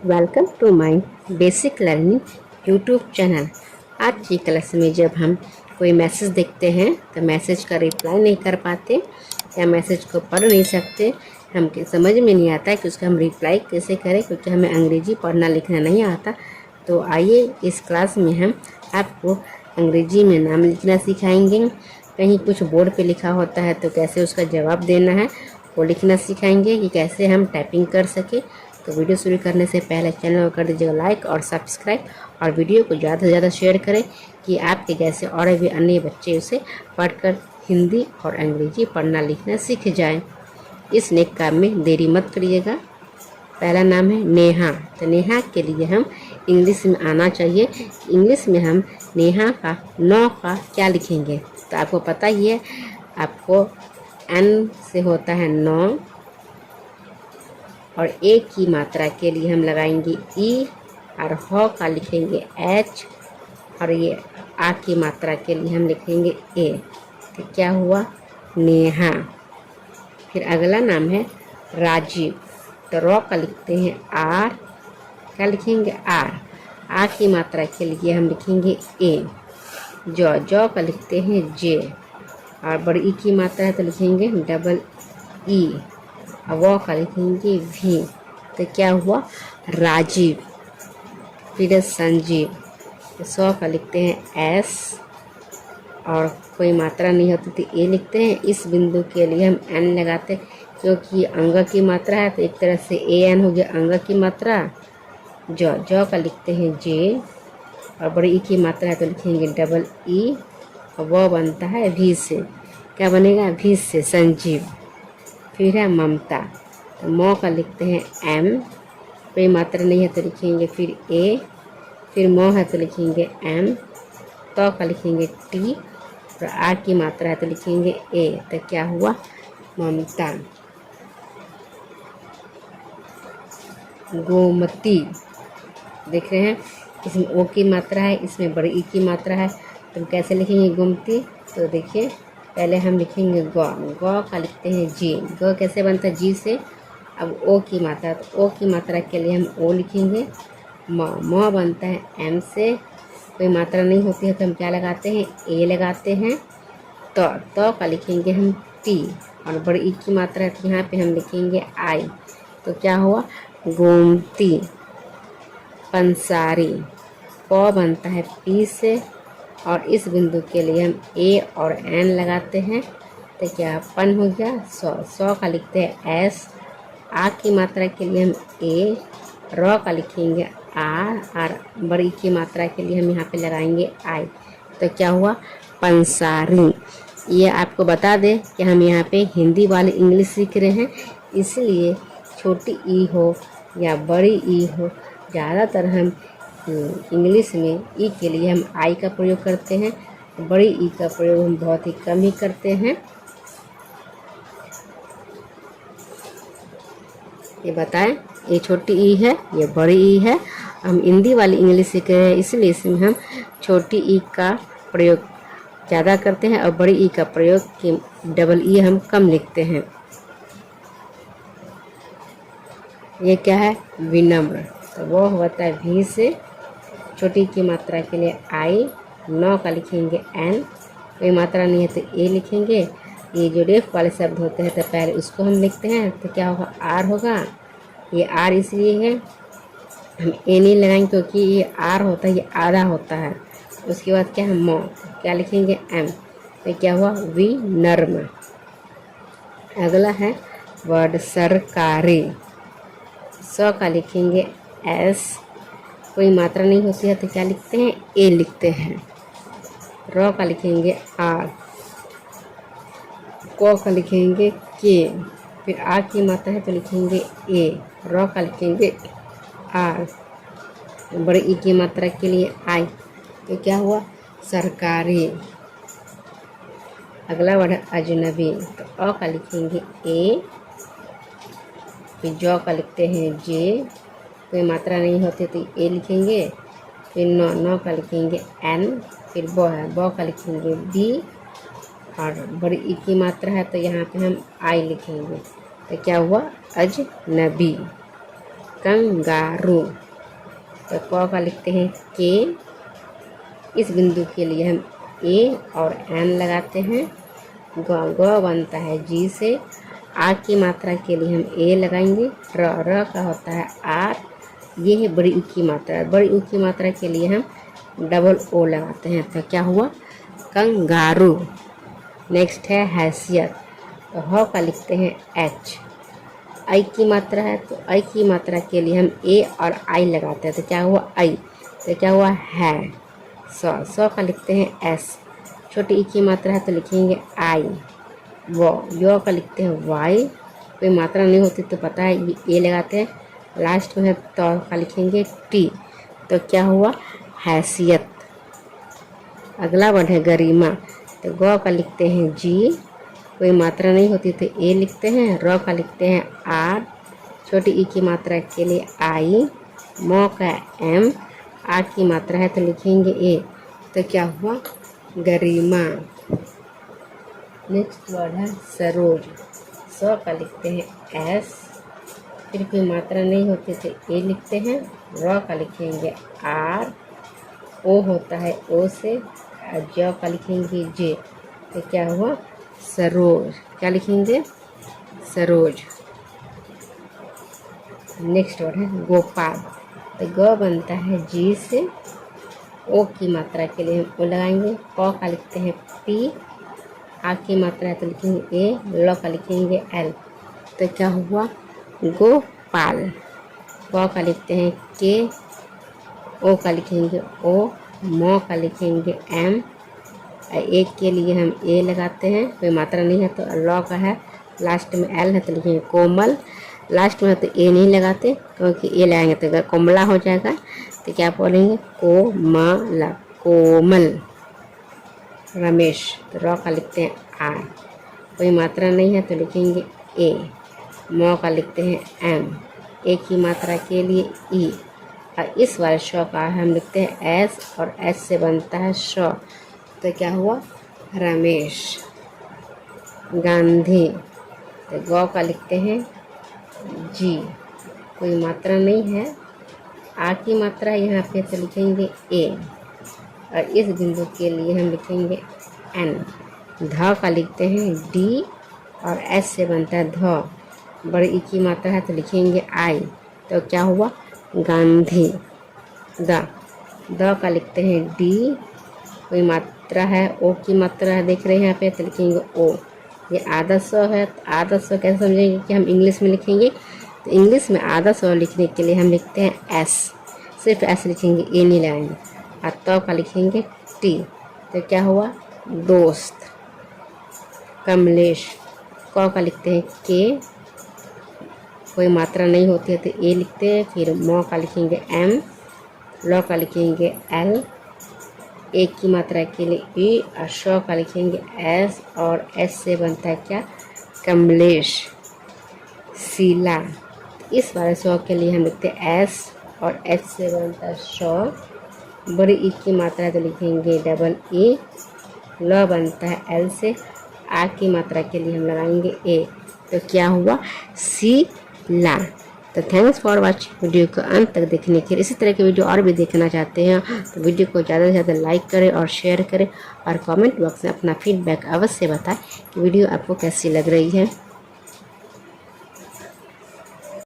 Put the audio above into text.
Welcome to my basic learning YouTube channel. आज की class में जब हम कोई मैसेज देखते हैं तो मैसेज का रिप्लाई नहीं कर पाते या मैसेज को पढ़ नहीं सकते, हमको समझ में नहीं आता है कि उसका हम रिप्लाई कैसे करें, क्योंकि हमें अंग्रेजी पढ़ना लिखना नहीं आता। तो आइए इस क्लास में हम आपको अंग्रेजी में नाम लिखना सिखाएंगे। कहीं कुछ बोर्ड पे लिखा होता है तो कैसे उसका जवाब देना है वो लिखना सिखाएंगे कि कैसे हम टाइपिंग कर सके। तो वीडियो शुरू करने से पहले चैनल को कर दीजिएगा लाइक और सब्सक्राइब, और वीडियो को ज़्यादा से ज़्यादा शेयर करें कि आपके जैसे और भी अन्य बच्चे उसे पढ़कर हिंदी और अंग्रेजी पढ़ना लिखना सीख जाएं। इस नेक काम में देरी मत करिएगा। पहला नाम है नेहा। तो नेहा के लिए हम इंग्लिश में आना चाहिए। इंग्लिश में हम नेहा का नौ का क्या लिखेंगे, तो आपको पता ही है। आपको एन से होता है 9, और ए की मात्रा के लिए हम लगाएंगे ई, और ह का लिखेंगे एच, और ये आ की मात्रा के लिए हम लिखेंगे ए। तो क्या हुआ? नेहा। फिर अगला नाम है राजीव। तो रॉ का लिखते हैं आर, क्या लिखेंगे आर। आ की मात्रा के लिए हम लिखेंगे ए। जौ का लिखते हैं जे, और बड़ी ई की मात्रा है तो लिखेंगे डबल ई, और वो का लिखेंगे भी। तो क्या हुआ? राजीव। फिर संजीव। तो 100 का लिखते हैं एस, और कोई मात्रा नहीं होती तो ए लिखते हैं। इस बिंदु के लिए हम एन लगाते हैं क्योंकि अंग की मात्रा है, तो एक तरह से ए एन हो गया अंग की मात्रा। जौ का लिखते हैं जे, और बड़ी ई की मात्रा है तो लिखेंगे डबल ई, और वो बनता है भी से। क्या बनेगा? भी से संजीव। फिर है ममता। तो मौ का लिखते हैं एम, कोई मात्रा नहीं है तो लिखेंगे फिर ए। फिर मौ है तो लिखेंगे एम। तो का लिखेंगे टी, और आ की मात्रा है तो लिखेंगे ए। तो क्या हुआ? ममता। गोमती। देख रहे हैं, इसमें ओ की मात्रा है, इसमें बड़ी ई की मात्रा है, तो कैसे लिखेंगे गोमती? तो देखिए, पहले हम लिखेंगे गौ का लिखते हैं जी। गौ कैसे बनता है? जी से। अब ओ की मात्रा, तो ओ की मात्रा के लिए हम ओ लिखेंगे। म बनता है एम से, कोई मात्रा नहीं होती है तो हम क्या लगाते हैं? ए लगाते हैं। तो का लिखेंगे हम टी, और बड़ी ई की मात्रा है तो यहाँ पे हम लिखेंगे आई। तो क्या हुआ? गोमती। पंसारी। प बनता है पी से, और इस बिंदु के लिए हम ए और एन लगाते हैं। तो क्या पन हो गया? 100 का लिखते हैं एस। आ की मात्रा के लिए हम ए, रॉ का लिखेंगे आर, और बड़ी की मात्रा के लिए हम यहाँ पे लगाएंगे आई। तो क्या हुआ? पंसारी। ये आपको बता दें कि हम यहाँ पे हिंदी वाले इंग्लिश सीख रहे हैं, इसलिए छोटी ई हो या बड़ी ई हो, ज़्यादातर हम इंग्लिश में ई के लिए हम आई का प्रयोग करते हैं, बड़ी ई का प्रयोग हम बहुत ही कम ही करते हैं। ये बताएं, ये छोटी ई है, ये बड़ी ई है। हम हिंदी वाली इंग्लिश सीख रहे हैं, इसलिए इसमें हम छोटी ई का प्रयोग ज़्यादा करते हैं, और बड़ी ई का प्रयोग की डबल ई हम कम लिखते हैं। ये क्या है? विनम्र। तो वो होता है भी से। छोटी की मात्रा के लिए आई। 9 का लिखेंगे एन, कोई मात्रा नहीं है तो ए लिखेंगे। ये जो रेफ वाले शब्द होते हैं तो पहले उसको हम लिखते हैं, तो क्या होगा? आर होगा। ये आर इसलिए है, हम ए नहीं लगाएंगे क्योंकि ये आर होता है, ये आधा होता है। उसके बाद क्या है? मो, क्या लिखेंगे? एम। तो क्या हुआ? वी नर्म। अगला है वर्ड सरकारी। 100 का लिखेंगे एस, कोई मात्रा नहीं होती है तो क्या लिखते हैं? ए लिखते हैं। रॉ का लिखेंगे आर, को का लिखेंगे के। फिर आ की मात्रा है तो लिखेंगे ए, रॉ का लिखेंगे आर, बड़ी ई की मात्रा के लिए आई। तो क्या हुआ? सरकारी। अगला वर्ड है अजनबी। तो अ का लिखेंगे ए, फिर जौ का लिखते हैं जे, कोई मात्रा नहीं होती तो ए लिखेंगे। फिर नौ का लिखेंगे एन। फिर बो है, बो का लिखेंगे बी, और बड़ी ई की मात्रा है तो यहाँ पे हम आई लिखेंगे। तो क्या हुआ? अजनबी। कंगारू। तो क का लिखते हैं के, इस बिंदु के लिए हम ए और एन लगाते हैं। ग बनता है जी से, आ की मात्रा के लिए हम ए लगाएंगे। र का होता है आर, ये है बड़ी ऊ की मात्रा। बड़ी ऊ की मात्रा के लिए हम डबल ओ लगाते हैं। तो क्या हुआ? कंगारू। नेक्स्ट है हैसियत। तो ह का लिखते हैं एच। आई की मात्रा है, तो आई की मात्रा के लिए हम ए और आई लगाते हैं। तो क्या हुआ? आई। तो क्या हुआ? है। सौ का लिखते हैं एस। छोटी ई की मात्रा है तो लिखेंगे आई। यो का लिखते हैं वाई। कोई मात्रा नहीं होती तो पता है ये ए लगाते हैं। लास्ट में है तो का लिखेंगे टी। तो क्या हुआ? हैसियत। अगला वर्ड है गरिमा। तो ग का लिखते हैं जी, कोई मात्रा नहीं होती तो ए लिखते हैं। र का लिखते हैं आर, छोटी ई की मात्रा के लिए आई। म का एम, आ की मात्रा है तो लिखेंगे ए। तो क्या हुआ? गरिमा। नेक्स्ट वर्ड है सरोज। स का लिखते हैं एस, फिर कोई मात्रा नहीं होती तो ए लिखते हैं। र का लिखेंगे आर, ओ होता है ओ से, ज का लिखेंगे जे। तो क्या हुआ? सरोज। क्या लिखेंगे? सरोज। नेक्स्ट वर्ड है गोपाल। तो ग बनता है जी से, ओ की मात्रा के लिए हम ओ लगाएंगे। प का लिखते हैं पी, आ की मात्रा है तो लिखेंगे ए। ल का लिखेंगे एल। तो क्या हुआ? गोपाल। प का लिखते हैं के, ओ का लिखेंगे ओ, म का लिखेंगे एम, एक के लिए हम ए लगाते हैं। कोई मात्रा नहीं है तो ल का है, लास्ट में एल है तो लिखेंगे कोमल। लास्ट में है तो ए नहीं लगाते, क्योंकि ए लगाएंगे तो कोमला हो जाएगा। तो क्या बोलेंगे? कोमला, कोमल। रमेश। तो र का लिखते हैं आर, कोई मात्रा नहीं है तो लिखेंगे ए। म का लिखते हैं एम, ए की मात्रा के लिए ई। और इस वाले श का हम लिखते हैं एस, और एस से बनता है श। तो क्या हुआ? रमेश। गांधी। तो गौ का लिखते हैं जी, कोई मात्रा नहीं है। आ की मात्रा यहाँ पे तो लिखेंगे ए, और इस बिंदु के लिए हम लिखेंगे एन। ध का लिखते हैं डी, और एस से बनता है ध। बड़ी ई की मात्रा है तो लिखेंगे आई। तो क्या हुआ? गांधी। द का लिखते हैं डी, कोई मात्रा है, ओ की मात्रा है देख रहे हैं यहाँ पे तो लिखेंगे ओ। ये आधा सौ है, तो आधा सौ कैसे समझेंगे कि हम इंग्लिश में लिखेंगे? तो इंग्लिश में आधा सौ लिखने के लिए हम लिखते हैं एस, सिर्फ एस लिखेंगे, ए नहीं लगाएंगे। और तो का लिखेंगे टी। तो क्या हुआ? दोस्त। कमलेश। क का लिखते हैं के, कोई मात्रा नहीं होती है तो ए लिखते हैं। फिर म का लिखेंगे एम, ल का लिखेंगे एल, एक की मात्रा के लिए ई, और श का लिखेंगे एस, और एस से बनता है क्या? कमलेश। शीला। इस वाले श के लिए हम लिखते हैं एस, और एच से बनता है श। बड़ी ई की मात्रा तो लिखेंगे डबल ई। ल बनता है एल से, आ की मात्रा के लिए हम लगाएंगे ए। तो क्या हुआ? शीला। तो थैंक्स फॉर वॉचिंग। वीडियो को अंत तक देखने के लिए। इसी तरह के वीडियो और भी देखना चाहते हैं तो वीडियो को ज़्यादा से ज़्यादा लाइक करें और शेयर करें, और कमेंट बॉक्स में अपना फीडबैक अवश्य बताएं कि वीडियो आपको कैसी लग रही है।